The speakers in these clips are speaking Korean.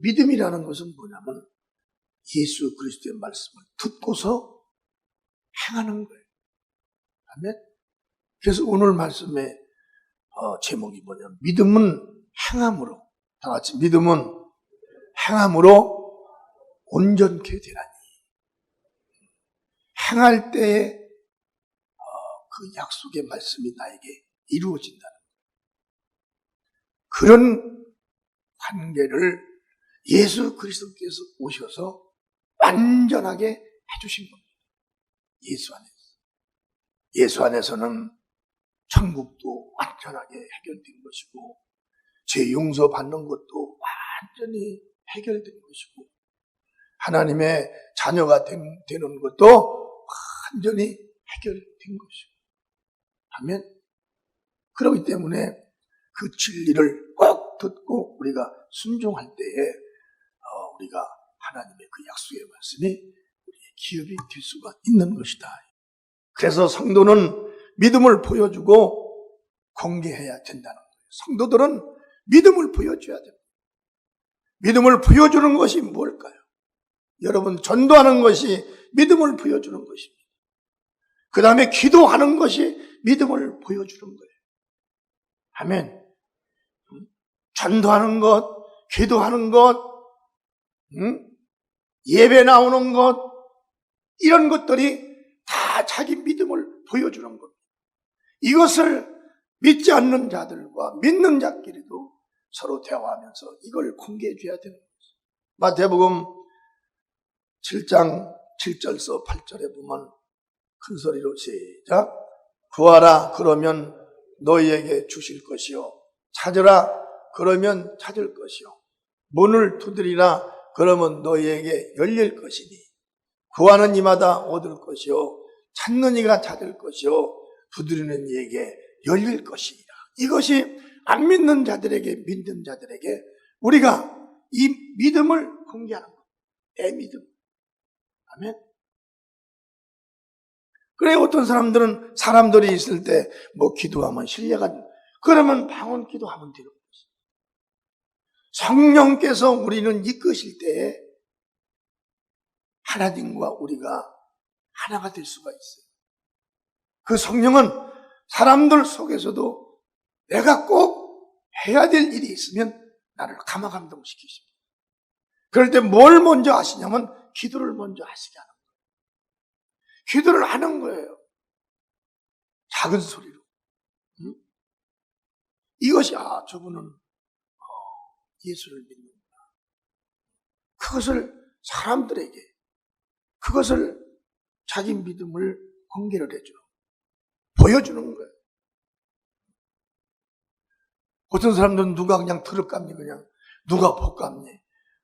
믿음이라는 것은 뭐냐면 예수 그리스도의 말씀을 듣고서 행하는 거예요. 아멘. 그래서 오늘 말씀의 제목이 뭐냐면 믿음은 행함으로, 다 같이 믿음은 행함으로 온전케 되라니. 행할 때에 그 약속의 말씀이 나에게 이루어진다는 그런 관계를 예수 그리스도께서 오셔서 완전하게 해주신 겁니다. 예수 안에서. 예수 안에서는 천국도 완전하게 해결된 것이고, 죄 용서받는 것도 완전히 해결된 것이고, 하나님의 자녀가 되는 것도 완전히 해결된 것이고. 아멘. 그렇기 때문에 그 진리를 꼭 듣고 우리가 순종할 때에 우리가 하나님의 그 약속의 말씀이 우리의 기업이 될 수가 있는 것이다. 그래서 성도는 믿음을 보여주고 공개해야 된다는 거예요. 성도들은 믿음을 보여줘야 됩니다. 믿음을 보여주는 것이 뭘까요? 여러분, 전도하는 것이 믿음을 보여주는 것입니다. 그 다음에 기도하는 것이 믿음을 보여주는 거예요. 아멘. 전도하는 것, 기도하는 것, 예배 나오는 것, 이런 것들이 다 자기 믿음을 보여주는 겁니다. 이것을 믿지 않는 자들과 믿는 자끼리도 서로 대화하면서 이걸 공개해 줘야 되는 거죠. 마태복음 7장 7절서 8절에 보면 큰 소리로 시작. 구하라 그러면 너희에게 주실 것이요, 찾으라 그러면 찾을 것이요, 문을 두드리라 그러면 너희에게 열릴 것이니, 구하는 이마다 얻을 것이요, 찾는 이가 찾을 것이요, 두드리는 이에게 열릴 것이니라. 이것이 안 믿는 자들에게, 믿는 자들에게 우리가 이 믿음을 공개하는 것. 내 믿음. 아멘. 그래, 어떤 사람들은 사람들이 있을 때 뭐 기도하면 신뢰가, 그러면 방언 기도하면 되는 거지. 성령께서 우리는 이끄실 때에 하나님과 우리가 하나가 될 수가 있어요. 그 성령은 사람들 속에서도 내가 꼭 해야 될 일이 있으면 나를 감화감동시키십니다. 그럴 때 뭘 먼저 하시냐면 기도를 먼저 하시게 하는 거예요. 기도를 하는 거예요. 작은 소리로. 이것이 저분은 예수를 믿는구나. 그것을 사람들에게, 그것을 자기 믿음을 공개를 해줘. 보여주는 거예요. 어떤 사람들은 누가 그냥 들을 깝니, 그냥 누가 복 깝니,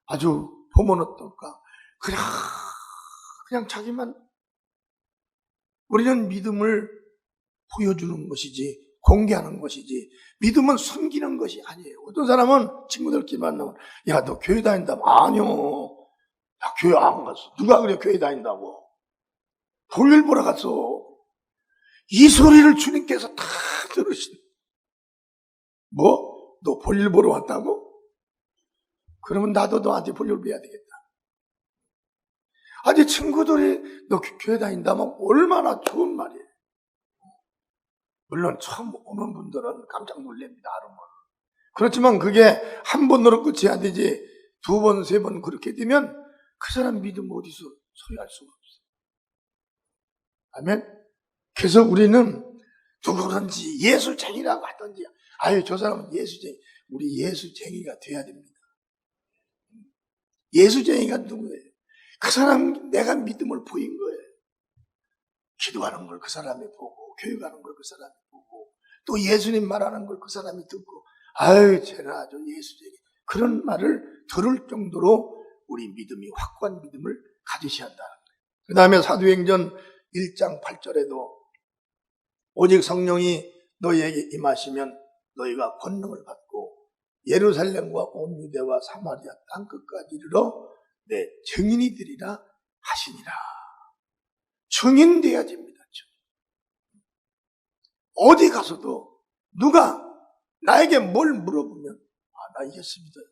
아주 보면 어떨까, 그냥 자기만. 우리는 믿음을 보여주는 것이지, 공개하는 것이지, 믿음은 숨기는 것이 아니에요. 어떤 사람은 친구들끼리 만나면, 야, 너 교회 다닌다며? 아니요. 야, 교회 안 갔어. 누가 그래 교회 다닌다고? 볼일 보러 갔어. 이 소리를 주님께서 다 들으신. 뭐? 너 볼일 보러 왔다고? 그러면 나도 너한테 볼일 봐야 되겠다. 아니, 친구들이 너 교회 다닌다면 얼마나 좋은 말이에요. 물론 처음 오는 분들은 깜짝 놀랍니다. 알으면. 그렇지만 그게 한 번으로 끝이 안 되지, 두 번, 세 번 그렇게 되면 그 사람 믿음 어디서 소리할 수가 없어요. 아멘. 그래서 우리는 누구든지 예수쟁이라고 하든지, 저 사람은 예수쟁이, 우리 예수쟁이가 돼야 됩니다. 예수쟁이가 누구예요? 그 사람, 내가 믿음을 보인 거예요. 기도하는 걸 그 사람이 보고, 교회 가는 걸 그 사람이 보고, 또 예수님 말하는 걸 그 사람이 듣고, 쟤는 아주 예수쟁이. 그런 말을 들을 정도로 우리 믿음이 확고한 믿음을 가지셔야 한다는 거예요. 그 다음에 사도행전 1장 8절에도 오직 성령이 너희에게 임하시면 너희가 권능을 받고 예루살렘과 온 유대와 사마리아 땅끝까지 이르러 내 증인이 되리라 하시니라. 증인 돼야 됩니다. 어디 가서도 누가 나에게 뭘 물어보면 나 예수 믿어요.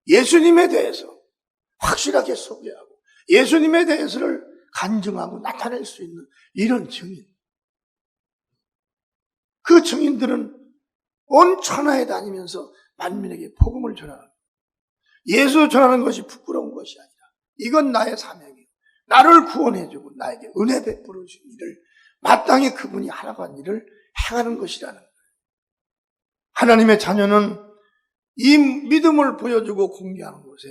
예수님에 대해서 확실하게 소개하고 예수님에 대해서를 간증하고 나타낼 수 있는 이런 증인. 그 증인들은 온 천하에 다니면서 만민에게 복음을 전하는, 예수 전하는 것이 부끄러운 것이 아니라 이건 나의 사명이에요. 나를 구원해주고 나에게 은혜 베풀어 준 일을 마땅히 그분이 하라고 한 일을 행하는 것이라는 거예요. 하나님의 자녀는 이 믿음을 보여주고 공개하는 것에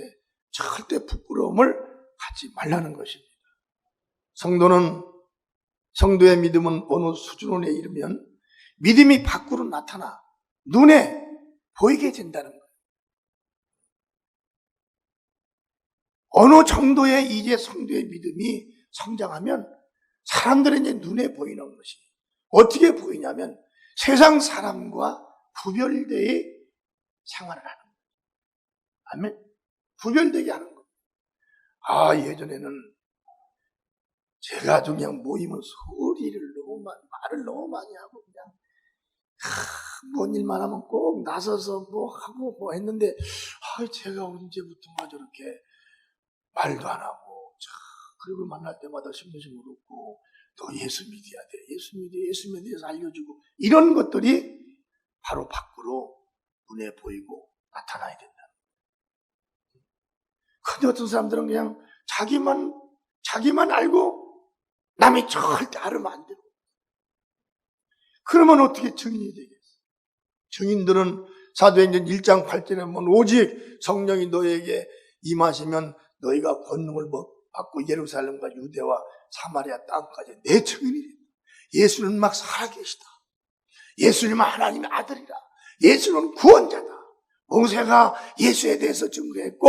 절대 부끄러움을 갖지 말라는 것입니다. 성도의 믿음은 어느 수준에 이르면 믿음이 밖으로 나타나 눈에 보이게 된다는 거예요. 어느 정도의 이제 성도의 믿음이 성장하면 사람들의 이제 눈에 보이는 것이 어떻게 보이냐면 세상 사람과 구별되게 생활을 하는 거예요. 아멘. 구별되게 하는 거예요. 예전에는 제가 아주 그냥 모이면 말을 너무 많이 하고 그냥 뭔 일만 하면 꼭 나서서 뭐 하고 뭐 했는데 제가 언제부턴가 저렇게 말도 안 하고 그리고 만날 때마다 신부심 물었고 또 예수 믿어야 돼. 예수님에 대해서 알려주고 이런 것들이 바로 밖으로 눈에 보이고 나타나야 된다. 근데 어떤 사람들은 그냥 자기만 알고 남이 절대 알으면 안 되고 그러면 어떻게 증인이 되겠어요? 증인들은 사도행전 1장 8절에 보면 오직 성령이 너에게 임하시면 너희가 권능을 받고 예루살렘과 유대와 사마리아 땅까지 내 증인이 된다. 예수는 막 살아계시다. 예수님은 하나님의 아들이라. 예수는 구원자다. 모세가 예수에 대해서 증거했고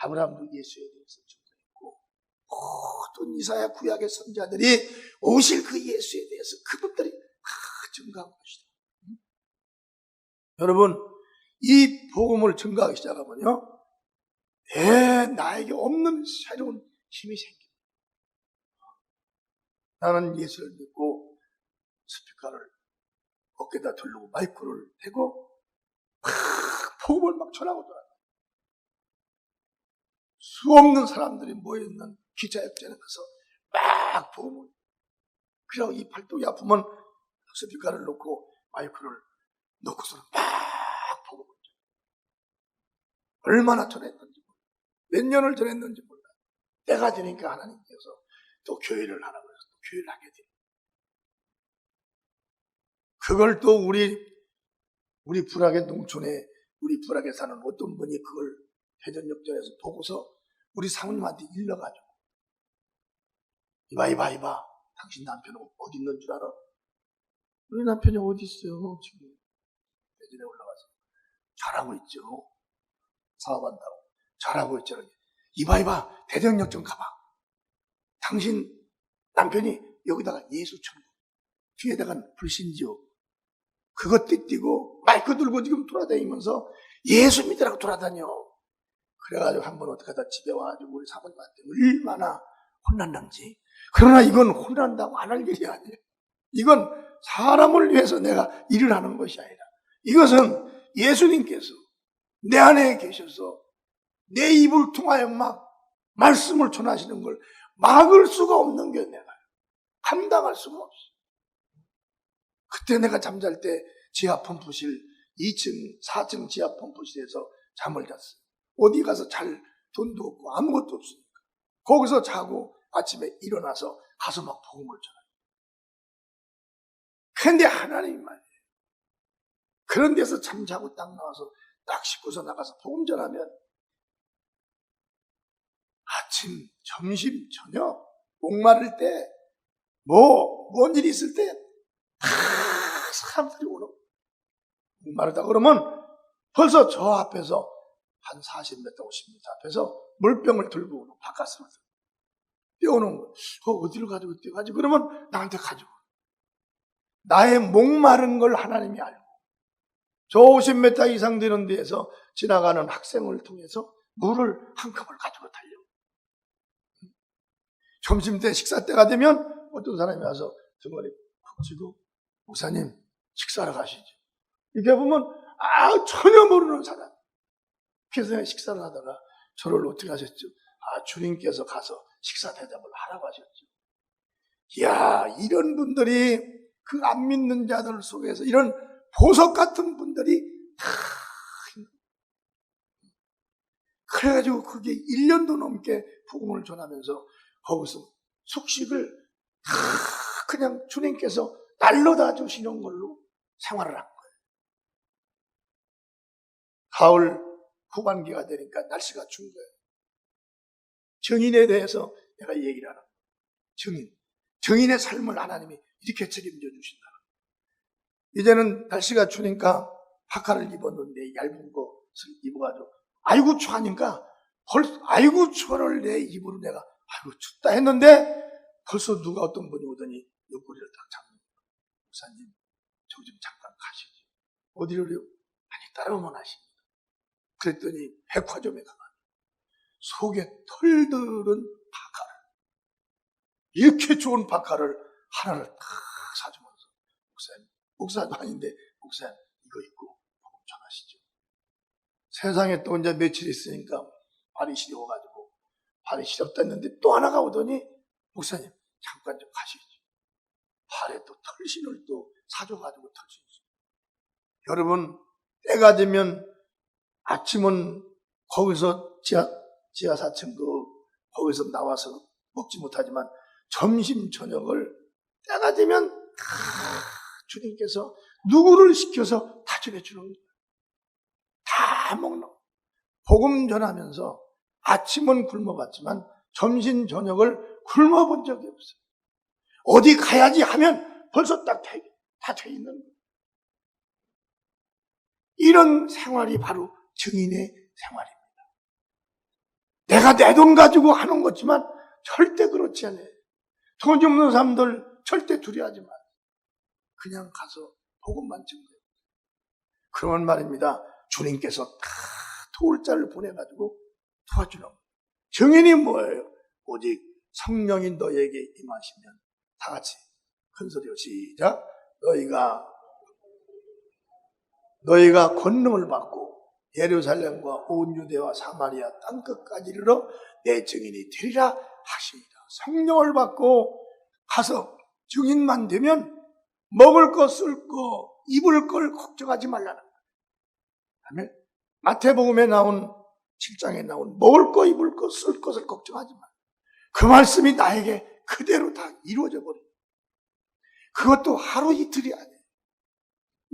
아브라함도 예수에 대해서 증거했고 모든 이사야 구약의 선자들이 오실 그 예수에 대해서 그분들이 증거한 것이다. 여러분 이 복음을 증거하기 시작하면요 나에게 없는 새로운 힘이 생깁니다. 나는 예수를 믿고 스피커를 어깨에다 두르고 마이크를 대고 복음을 막 전하고 돌아요. 수없는 사람들이 모여있는 기차역전에 가서 막 복음을, 그냥 이 발목이 아프면 스피커를 놓고 마이크를 놓고서는 막 복음을 전해요. 얼마나 전했는지 몰라요. 몇 년을 전했는지 몰라요. 때가 되니까 하나님께서 또 교회를 하라고 해서 또 교회를 하게 돼요. 그걸 또 우리 불악의 농촌에 우리 불악에 사는 어떤 분이 그걸 대전역전에서 보고서 우리 사모님한테 일러가지고 이봐 당신 남편 어디 있는 줄 알아? 우리 남편이 어디 있어요? 지금 대전에 올라가서 잘하고 있죠. 사업한다고 잘하고 있죠. 이봐 대전역전 가봐. 당신 남편이 여기다가 예수천국 뒤에다가 불신지옥 그것 띠띠고 마이크 들고 지금 돌아다니면서 예수 믿으라고 돌아다녀. 그래가지고 한 번 어떻게 하다 집에 와가지고 우리 사모님한테 얼마나 혼났는지. 그러나 이건 혼난다고 안 할 일이 아니에요. 이건 사람을 위해서 내가 일을 하는 것이 아니라 이것은 예수님께서 내 안에 계셔서 내 입을 통하여 막 말씀을 전하시는 걸 막을 수가 없는 게 내가 감당할 수가 없어. 그때 내가 잠잘 때 지하 펌프실 2층, 4층 지하 펌프실에서 잠을 잤어요. 어디 가서 잘 돈도 없고 아무것도 없으니까. 거기서 자고 아침에 일어나서 가서 막 복음을 전해요. 그런데 하나님이 말이에요. 그런 데서 잠자고 딱 나와서 딱 씻고서 나가서 복음 전하면 아침, 점심, 저녁 목마를 때 뭔 일이 있을 때 사람들이 오는 목마르다 그러면 벌써 저 앞에서 한 40m, 50m 앞에서 물병을 들고 오는 바깥으로 떼어오는 거. 어디를 가지고 떼어가지고 그러면 나한테 가지고 나의 목마른 걸 하나님이 알고 저 50m 이상 되는 데에서 지나가는 학생을 통해서 물을 한 컵을 가지고 달려. 점심때 식사 때가 되면 어떤 사람이 와서 등어리 푹 쥐고 목사님 식사하러 가시죠. 이렇게 보면 전혀 모르는 사람. 그래서 식사를 하다가 저를 어떻게 하셨죠? 주님께서 가서 식사 대접을 하라고 하셨죠. 이야, 이런 분들이 그 안 믿는 자들 속에서 이런 보석 같은 분들이 다 그래가지고 그게 1년도 넘게 복음을 전하면서 거기서 숙식을 다 그냥 주님께서 날로다 주시는 걸로 생활을 한 거예요. 가을 후반기가 되니까 날씨가 추운 거예요. 증인에 대해서 내가 얘기를 하는 거예요. 증인의 삶을 하나님이 이렇게 책임져 주신다. 이제는 날씨가 추우니까 파카를 입었는데 얇은 것을 입어가지고 아이고 추하니까 아이고 추워를 내 입으로 내가 아이고 춥다 했는데 벌써 누가 어떤 분이 오더니 옆구리를 딱 잡는 거예요. 목사님 저 좀 잠깐 가시죠. 어디로요? 아니 따라오면 하십니다. 그랬더니 백화점에 가가 속에 털들은 파카를 이렇게 좋은 파카를 하나를 딱 사주면서 목사님 목사도 아닌데 목사님 이거 입고 복음 전하시죠. 세상에 또 이제 며칠 있으니까 발이 시려워가지고 발이 시렵다 했는데 또 하나가 오더니 목사님 잠깐 좀 가시죠. 발에 또 털신을 또 사줘가지고 털신. 여러분 때가 되면 아침은 거기서 지하 4층 거기서 나와서 먹지 못하지만 점심 저녁을 때가 되면 주님께서 누구를 시켜서 다 전해주는 거예요. 다 먹는 거예요. 복음 전하면서 아침은 굶어봤지만 점심 저녁을 굶어본 적이 없어요. 어디 가야지 하면 벌써 딱 다 돼 있는 거예요. 이런 생활이 바로 증인의 생활입니다. 내가 내 돈 가지고 하는 거지만 절대 그렇지 않아요. 돈이 없는 사람들 절대 두려워하지 마세요. 그냥 가서 복음만 증거해요. 그러면 말입니다. 주님께서 다 도울 자를 보내가지고 도와주는 거예요. 증인이 뭐예요? 오직 성령이 너에게 임하시면 다 같이 큰 소리로 시작. 너희가 권능을 받고 예루살렘과 온 유대와 사마리아 땅끝까지 이르러 내 증인이 되리라 하십니다. 성령을 받고 가서 증인만 되면 먹을 거, 쓸 거, 입을 걸 걱정하지 말라는 거예요. 아멘. 마태복음에 나온 7장에 나온 먹을 거, 입을 거, 쓸 것을 걱정하지 마. 그 말씀이 나에게 그대로 다 이루어져 버려요. 그것도 하루 이틀이 아니에요.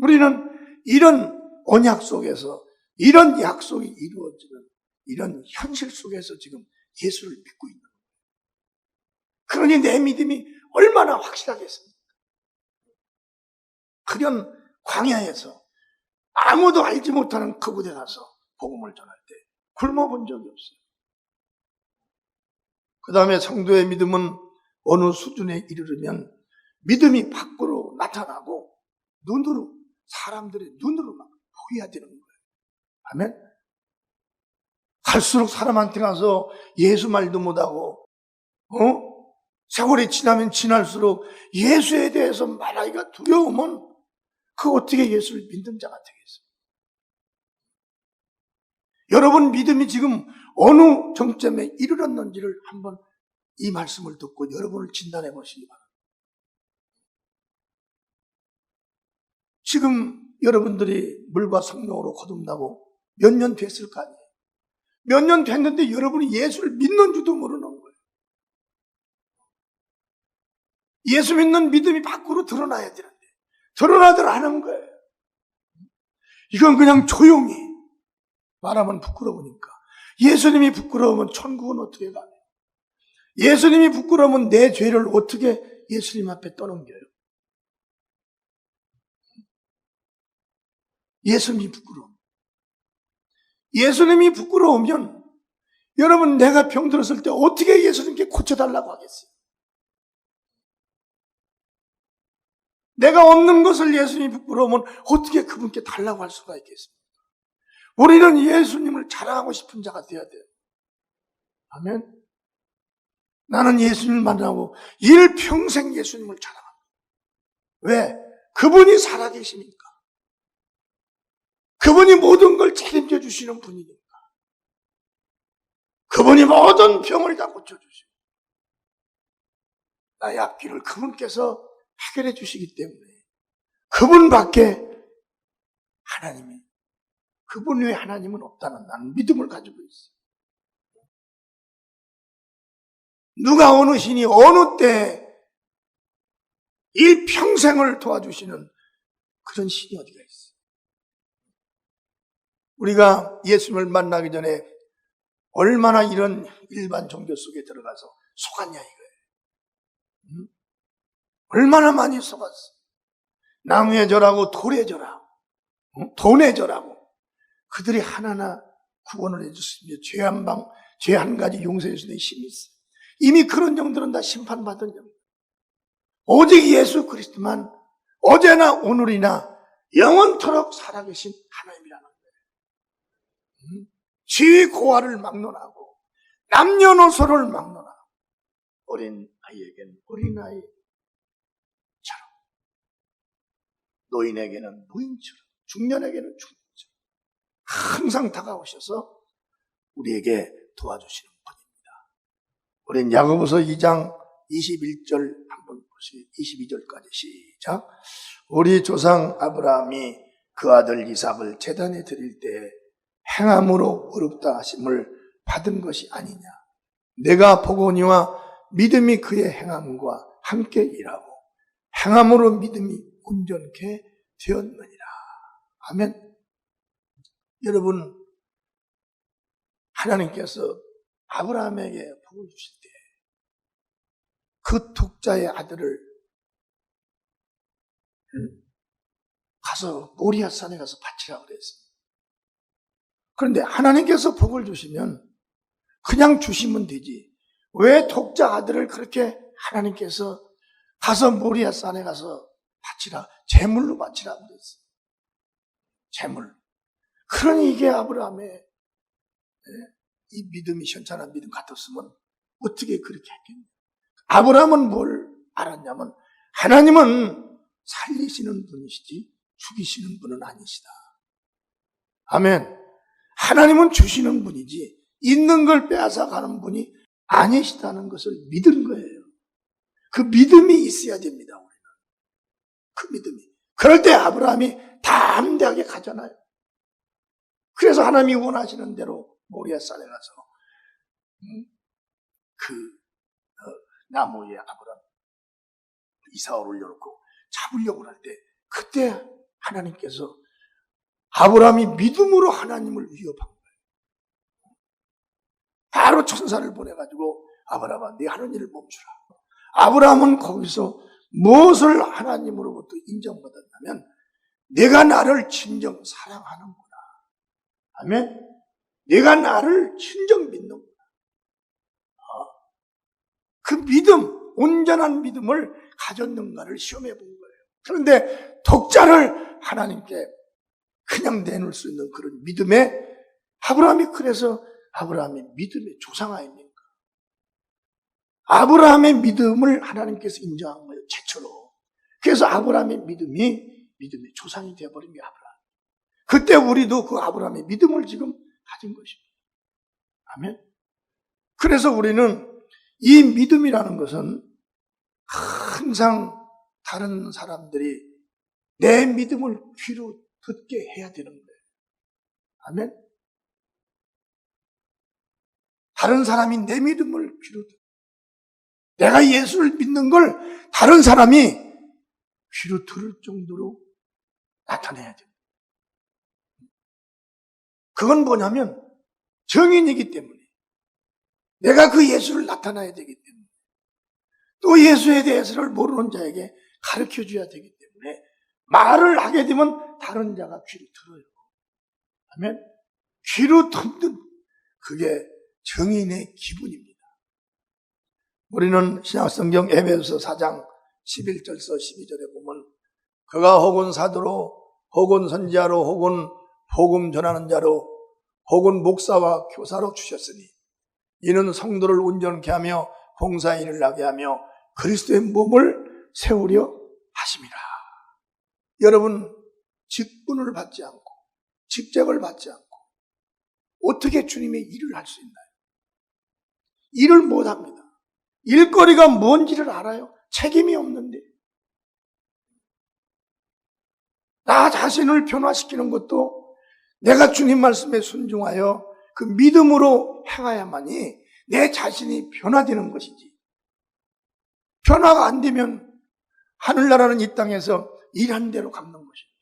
우리는 이런 언약 속에서 이런 약속이 이루어지는 이런 현실 속에서 지금 예수를 믿고 있는 거예요. 그러니 내 믿음이 얼마나 확실하겠습니까? 그런 광야에서 아무도 알지 못하는 그곳에 가서 복음을 전할 때 굶어본 적이 없어요. 그 다음에 성도의 믿음은 어느 수준에 이르르면 믿음이 밖으로 나타나고 눈으로 사람들의 눈으로 막 보여야 되는 거예요. 아멘? 갈수록 사람한테 가서 예수 말도 못하고 세월이 지나면 지날수록 예수에 대해서 말하기가 두려우면 그 어떻게 예수를 믿는 자가 되겠어요? 여러분 믿음이 지금 어느 정점에 이르렀는지를 한번 이 말씀을 듣고 여러분을 진단해 보시기 바랍니다. 지금 여러분들이 물과 성령으로 거듭나고 몇 년 됐을 거 아니에요? 몇 년 됐는데 여러분이 예수를 믿는 줄도 모르는 거예요. 예수 믿는 믿음이 밖으로 드러나야 되는데 드러나들 않은 거예요. 이건 그냥 조용히 말하면 부끄러우니까. 예수님이 부끄러우면 천국은 어떻게 가요? 예수님이 부끄러우면 내 죄를 어떻게 예수님 앞에 떠넘겨요? 예수님이 부끄러우면. 예수님이 부끄러우면 여러분 내가 병들었을 때 어떻게 예수님께 고쳐달라고 하겠어요? 내가 없는 것을 예수님이 부끄러우면 어떻게 그분께 달라고 할 수가 있겠습니까? 우리는 예수님을 자랑하고 싶은 자가 되어야 돼요. 아멘. 나는 예수님을 만나고 일평생 예수님을 자랑합니다. 왜? 그분이 살아계시니까. 그분이 모든 걸 책임져 주시는 분이니까. 그분이 모든 병을 다 고쳐주시고 나의 앞길을 그분께서 해결해 주시기 때문에 그분밖에 하나님이, 그분 외에 하나님은 없다는 나는 믿음을 가지고 있어요. 누가 어느 신이 어느 때 일평생을 도와주시는 그런 신이 어디가 있어요? 우리가 예수님을 만나기 전에 얼마나 이런 일반 종교 속에 들어가서 속았냐 이거예요. 얼마나 많이 속았어. 나무에 절하고 돌에 절하고 돈에 절하고 그들이 하나하나 구원을 해줬으며 죄 한 가지 용서해 주는 힘이 있어요. 이미 그런 영들은 다 심판받은 영. 오직 예수 그리스도만 어제나 오늘이나 영원토록 살아계신 하나님이라는 거예요. 지위 고하를 막론하고 남녀노소를 막론하고 어린 아이에게는 어린아이처럼 노인에게는 노인처럼 중년에게는 중년처럼 항상 다가오셔서 우리에게 도와주시는 분입니다. 우린 야고보서 2장 21절 한번 보세요. 22절까지 시작. 우리 조상 아브라함이 그 아들 이삭을 제단에 드릴 때 행함으로 의롭다 하심을 받은 것이 아니냐. 내가 보거니와 믿음이 그의 행함과 함께 일하고 행함으로 믿음이 온전케 되었느니라. 아멘. 여러분, 하나님께서 아브라함에게 복을 주실 때 그 독자의 아들을 가서 모리아산에 가서 바치라고 그랬습니다. 그런데 하나님께서 복을 주시면 그냥 주시면 되지. 왜 독자 아들을 그렇게 하나님께서 가서 모리아산에 가서 바치라, 제물로 바치라고 그랬어요. 제물. 그러니 이게 아브라함의 이 믿음이 현찬한 믿음 같았으면 어떻게 그렇게 했겠냐. 아브라함은 뭘 알았냐면 하나님은 살리시는 분이시지 죽이시는 분은 아니시다. 아멘. 하나님은 주시는 분이지 있는 걸 빼앗아 가는 분이 아니시다는 것을 믿은 거예요. 그 믿음이 있어야 됩니다. 우리는. 그 믿음이. 그럴 때 아브라함이 담대하게 가잖아요. 그래서 하나님이 원하시는 대로 모리아산에 가서 나무에 아브라함 이삭을 올려놓고 잡으려고 할 때 그때 하나님께서 아브라함이 믿음으로 하나님을 위협한 거예요. 바로 천사를 보내가지고 아브라함아 네 하는 일을 멈추라. 아브라함은 거기서 무엇을 하나님으로부터 인정받았냐면 내가 나를 진정 사랑하는구나. 아멘. 내가 나를 진정 믿는구나. 그 믿음, 온전한 믿음을 가졌는가를 시험해 본 거예요. 그런데 독자를 하나님께 그냥 내놓을 수 있는 그런 믿음에 아브라함이 그래서 아브라함이 믿음의 조상 아닙니까? 아브라함의 믿음을 하나님께서 인정한 거예요. 최초로. 그래서 아브라함의 믿음이 믿음의 조상이 되어버린 게 아브라함. 그때 우리도 그 아브라함의 믿음을 지금 가진 것입니다. 아멘. 그래서 우리는 이 믿음이라는 것은 항상 다른 사람들이 내 믿음을 귀로 듣게 해야 되는 거예요. 아멘. 다른 사람이 내 믿음을 귀로 듣고 내가 예수를 믿는 걸 다른 사람이 귀로 들을 정도로 나타내야 돼요. 그건 뭐냐면 정인이기 때문에 내가 그 예수를 나타나야 되기 때문에 또 예수에 대해서를 모르는 자에게 가르쳐줘야 되기 때문에 말을 하게 되면 다른 자가 귀로 들어요. 아멘. 귀로 듣는 그게 정인의 기분입니다. 우리는 신약성경 에베소서 4장 11절서 12절에 보면 그가 혹은 사도로 혹은 선지자로 혹은 복음 전하는 자로 혹은 목사와 교사로 주셨으니 이는 성도를 온전케 하며 봉사의 일을 하게 하며 그리스도의 몸을 세우려 하심이라. 여러분, 직분을 받지 않고 직책을 받지 않고 어떻게 주님의 일을 할 수 있나요? 일을 못합니다. 일거리가 뭔지를 알아요? 책임이 없는데. 나 자신을 변화시키는 것도 내가 주님 말씀에 순종하여 그 믿음으로 행해야만이 내 자신이 변화되는 것이지. 변화가 안 되면 하늘나라는 이 땅에서 일한 대로 갚는 것입니다.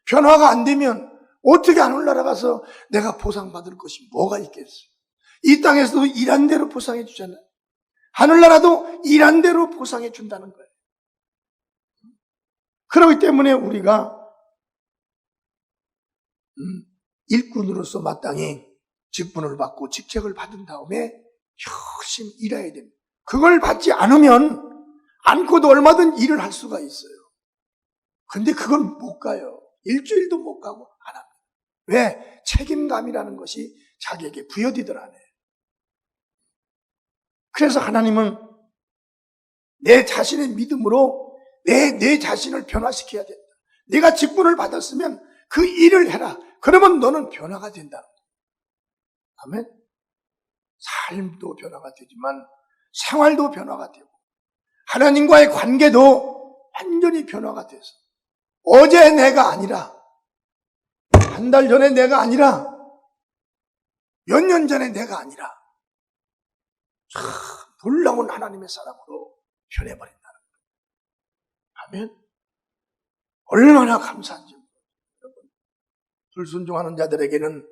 변화가 안 되면 어떻게 하늘나라 가서 내가 보상받을 것이 뭐가 있겠어요? 이 땅에서도 일한 대로 보상해 주잖아요. 하늘나라도 일한 대로 보상해 준다는 거예요. 그렇기 때문에 우리가 일꾼으로서 마땅히 직분을 받고 직책을 받은 다음에 열심히 일해야 됩니다. 그걸 받지 않고도 얼마든 일을 할 수가 있어요. 근데 그걸 못 가요. 일주일도 못 가고 안 합니다. 왜? 책임감이라는 것이 자기에게 부여되들 않아요. 그래서 하나님은 내 자신의 믿음으로 내 자신을 변화시켜야 된다. 네가 직분을 받았으면 그 일을 해라. 그러면 너는 변화가 된다. 아멘. 삶도 변화가 되지만 생활도 변화가 되고 하나님과의 관계도 완전히 변화가 돼서 어제 내가 아니라 한 달 전에 내가 아니라 몇 년 전에 내가 아니라 참 놀라운 하나님의 사랑으로 변해버린다는 거예요. 아멘. 얼마나 감사한지. 여러분, 불순종하는 자들에게는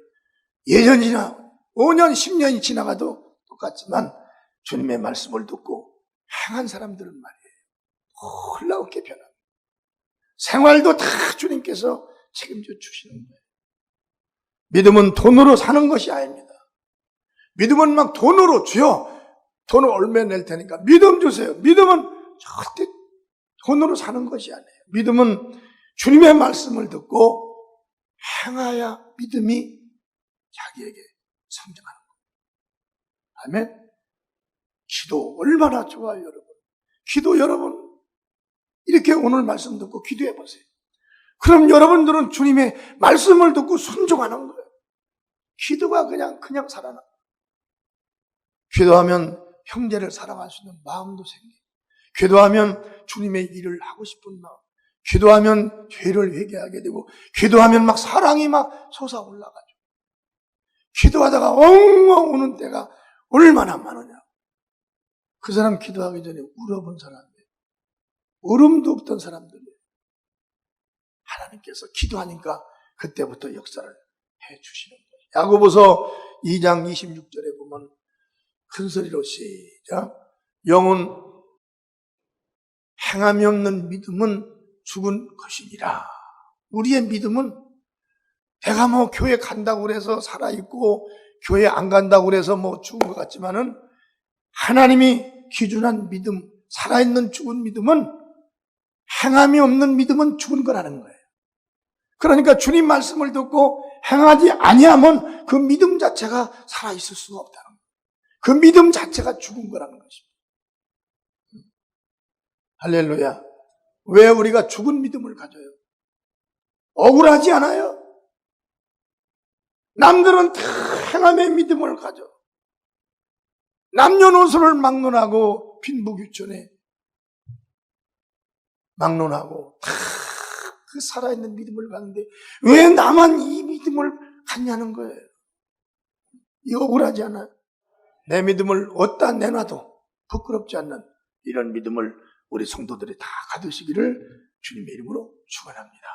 예전이나 5년, 10년이 지나가도 똑같지만 주님의 말씀을 듣고 행한 사람들은 말이에요. 놀라웠게 변합니다. 생활도 다 주님께서 책임져 주시는 거예요. 믿음은 돈으로 사는 것이 아닙니다. 믿음은 막 돈으로 주요. 돈을 얼마 낼 테니까 믿음 주세요. 믿음은 절대 돈으로 사는 것이 아니에요. 믿음은 주님의 말씀을 듣고 행하야 믿음이 자기에게 성장하는 거예요. 아멘. 기도 얼마나 좋아요, 여러분. 기도 여러분 이렇게 오늘 말씀 듣고 기도해 보세요. 그럼 여러분들은 주님의 말씀을 듣고 순종하는 거예요. 기도가 그냥 살아나. 기도하면 형제를 사랑할 수 있는 마음도 생겨요. 기도하면 주님의 일을 하고 싶은 마음. 기도하면 죄를 회개하게 되고 기도하면 막 사랑이 막 솟아올라가죠. 기도하다가 엉엉 우는 때가 얼마나 많으냐. 그 사람 기도하기 전에 울어본 사람이에요. 울음도 없던 사람들이에요. 하나님께서 기도하니까 그때부터 역사를 해주시는 거예요. 야고보서 2장 26절에 보면 큰 소리로 시작. 영은 행함이 없는 믿음은 죽은 것이니라. 우리의 믿음은 내가 뭐 교회 간다고 그래서 살아있고 교회 안 간다고 그래서 뭐 죽은 것 같지만은 하나님이 기준한 믿음, 살아있는 죽은 믿음은 행함이 없는 믿음은 죽은 거라는 거예요. 그러니까 주님 말씀을 듣고 행하지 아니하면 그 믿음 자체가 살아있을 수가 없다는 거예요. 그 믿음 자체가 죽은 거라는 것입니다. 할렐루야. 왜 우리가 죽은 믿음을 가져요? 억울하지 않아요? 남들은 다 행함의 믿음을 가져. 남녀노소를 막론하고 빈부귀천에 막론하고 다 그 살아있는 믿음을 갖는데 왜 나만 이 믿음을 갖냐는 거예요. 이 억울하지 않아요? 내 믿음을 어디다 내놔도 부끄럽지 않는 이런 믿음을 우리 성도들이 다 가두시기를 주님의 이름으로 축원합니다.